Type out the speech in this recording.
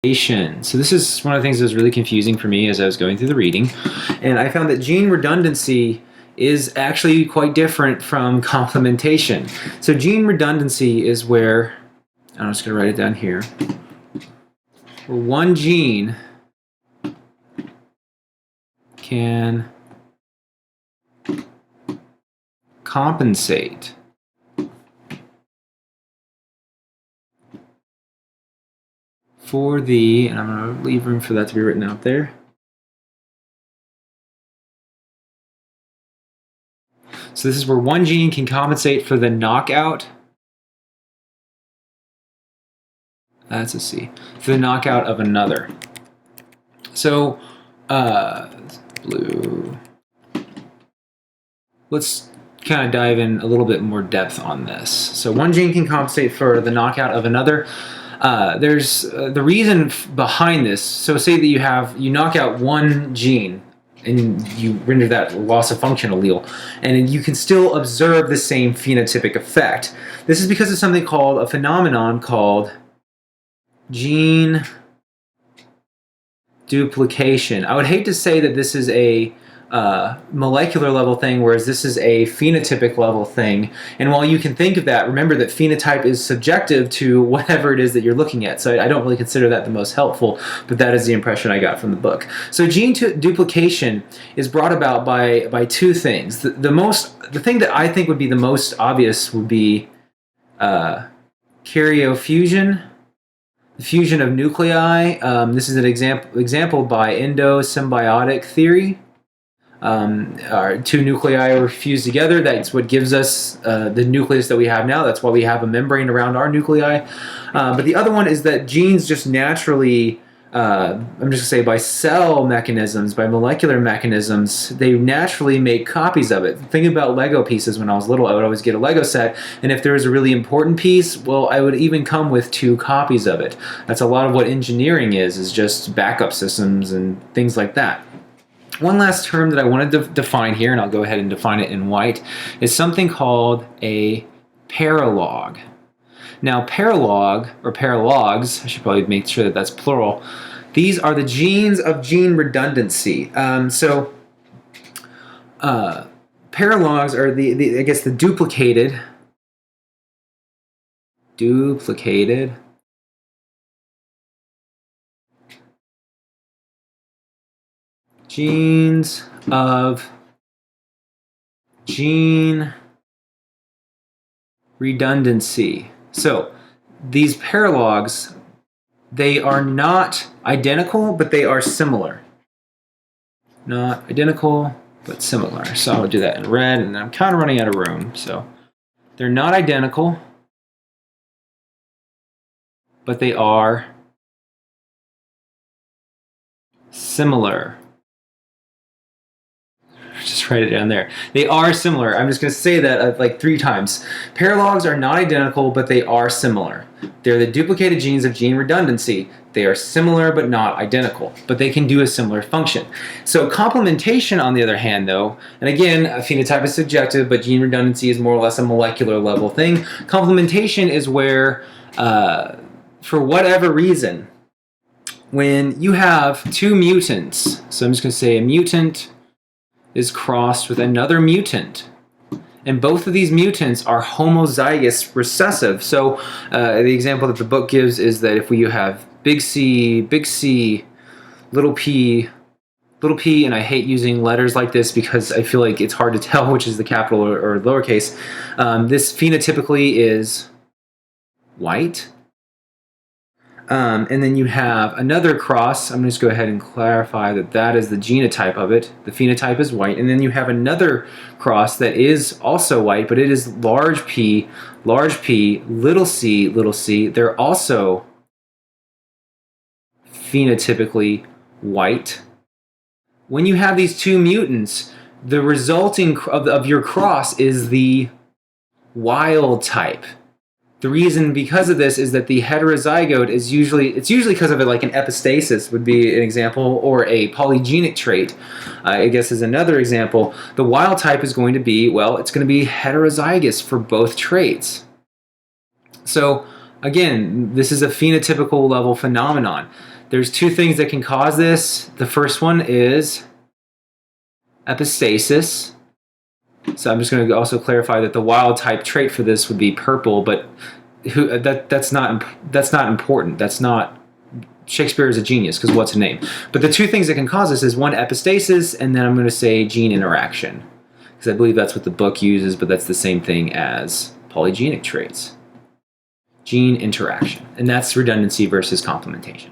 So this is one of the things that was really confusing for me as I was going through the reading, and I found that gene redundancy is actually quite different from complementation. So gene redundancy is where, I'm just going to write it down here, where one gene can compensate for the, and I'm going to leave room for that to be written out there. So this is where one gene can compensate for the knockout. That's a C. For the knockout of another. So, blue. Let's kind of dive in a little bit more depth on this. So one gene can compensate for the knockout of another. There's the reason behind this. So say that you knock out one gene and you render that loss of function allele, and you can still observe the same phenotypic effect. This is because of something called a phenomenon called gene duplication. I would hate to say that this is a molecular level thing, whereas this is a phenotypic level thing. And while you can think of that, remember that phenotype is subjective to whatever it is that you're looking at. So I don't really consider that the most helpful, but that is the impression I got from the book. So gene duplication is brought about by two things. The thing that I think would be the most obvious would be karyofusion. Fusion of nuclei. This is an example by endosymbiotic theory. Our two nuclei are fused together. That's what gives us the nucleus that we have now. That's why we have a membrane around our nuclei. But the other one is that genes just naturally, I'm just going to say by cell mechanisms, by molecular mechanisms, they naturally make copies of it. Think about Lego pieces. When I was little, I would always get a Lego set, and if there was a really important piece, well, I would even come with 2 copies of it. That's a lot of what engineering is just backup systems and things like that. One last term that I wanted to define here, and I'll go ahead and define it in white, is something called a paralog. Now, paralog, or paralogs, I should probably make sure that that's plural, these are the genes of gene redundancy. Paralogs are I guess the duplicated genes of gene redundancy. So these paralogs, they are not identical, but they are similar. Not identical, but similar. So I'll do that in red, and I'm kind of running out of room. So they're not identical, but they are similar. Just write it down there. They are similar. I'm just going to say that like 3 times. Paralogs are not identical, but they are similar. They're the duplicated genes of gene redundancy. They are similar, but not identical, but they can do a similar function. So complementation, on the other hand, though, and again, a phenotype is subjective, but gene redundancy is more or less a molecular level thing. Complementation is where, for whatever reason, when you have 2 mutants, so I'm just going to say a mutant is crossed with another mutant, and both of these mutants are homozygous recessive. So the example that the book gives is that if we have big C, little p, and I hate using letters like this because I feel like it's hard to tell which is the capital or lowercase, this phenotypically is white. And then you have another cross. I'm going to just go ahead and clarify that that is the genotype of it. The phenotype is white. And then you have another cross that is also white, but it is large p, little c. They're also phenotypically white. When you have these 2 mutants, the resulting of your cross is the wild type. The reason because of this is that the heterozygote is usually because of it, like an epistasis would be an example, or a polygenic trait, I guess is another example. The wild type is going to be, well, it's going to be heterozygous for both traits. So Again, this is a phenotypical level phenomenon. There's two things that can cause this. The first one is epistasis. So I'm just going to also clarify that the wild type trait for this would be purple, but that's not important. That's not, Shakespeare is a genius, because what's a name? But the two things that can cause this is one, epistasis, and then I'm going to say gene interaction, because I believe that's what the book uses, but that's the same thing as polygenic traits. Gene interaction, and that's redundancy versus complementation.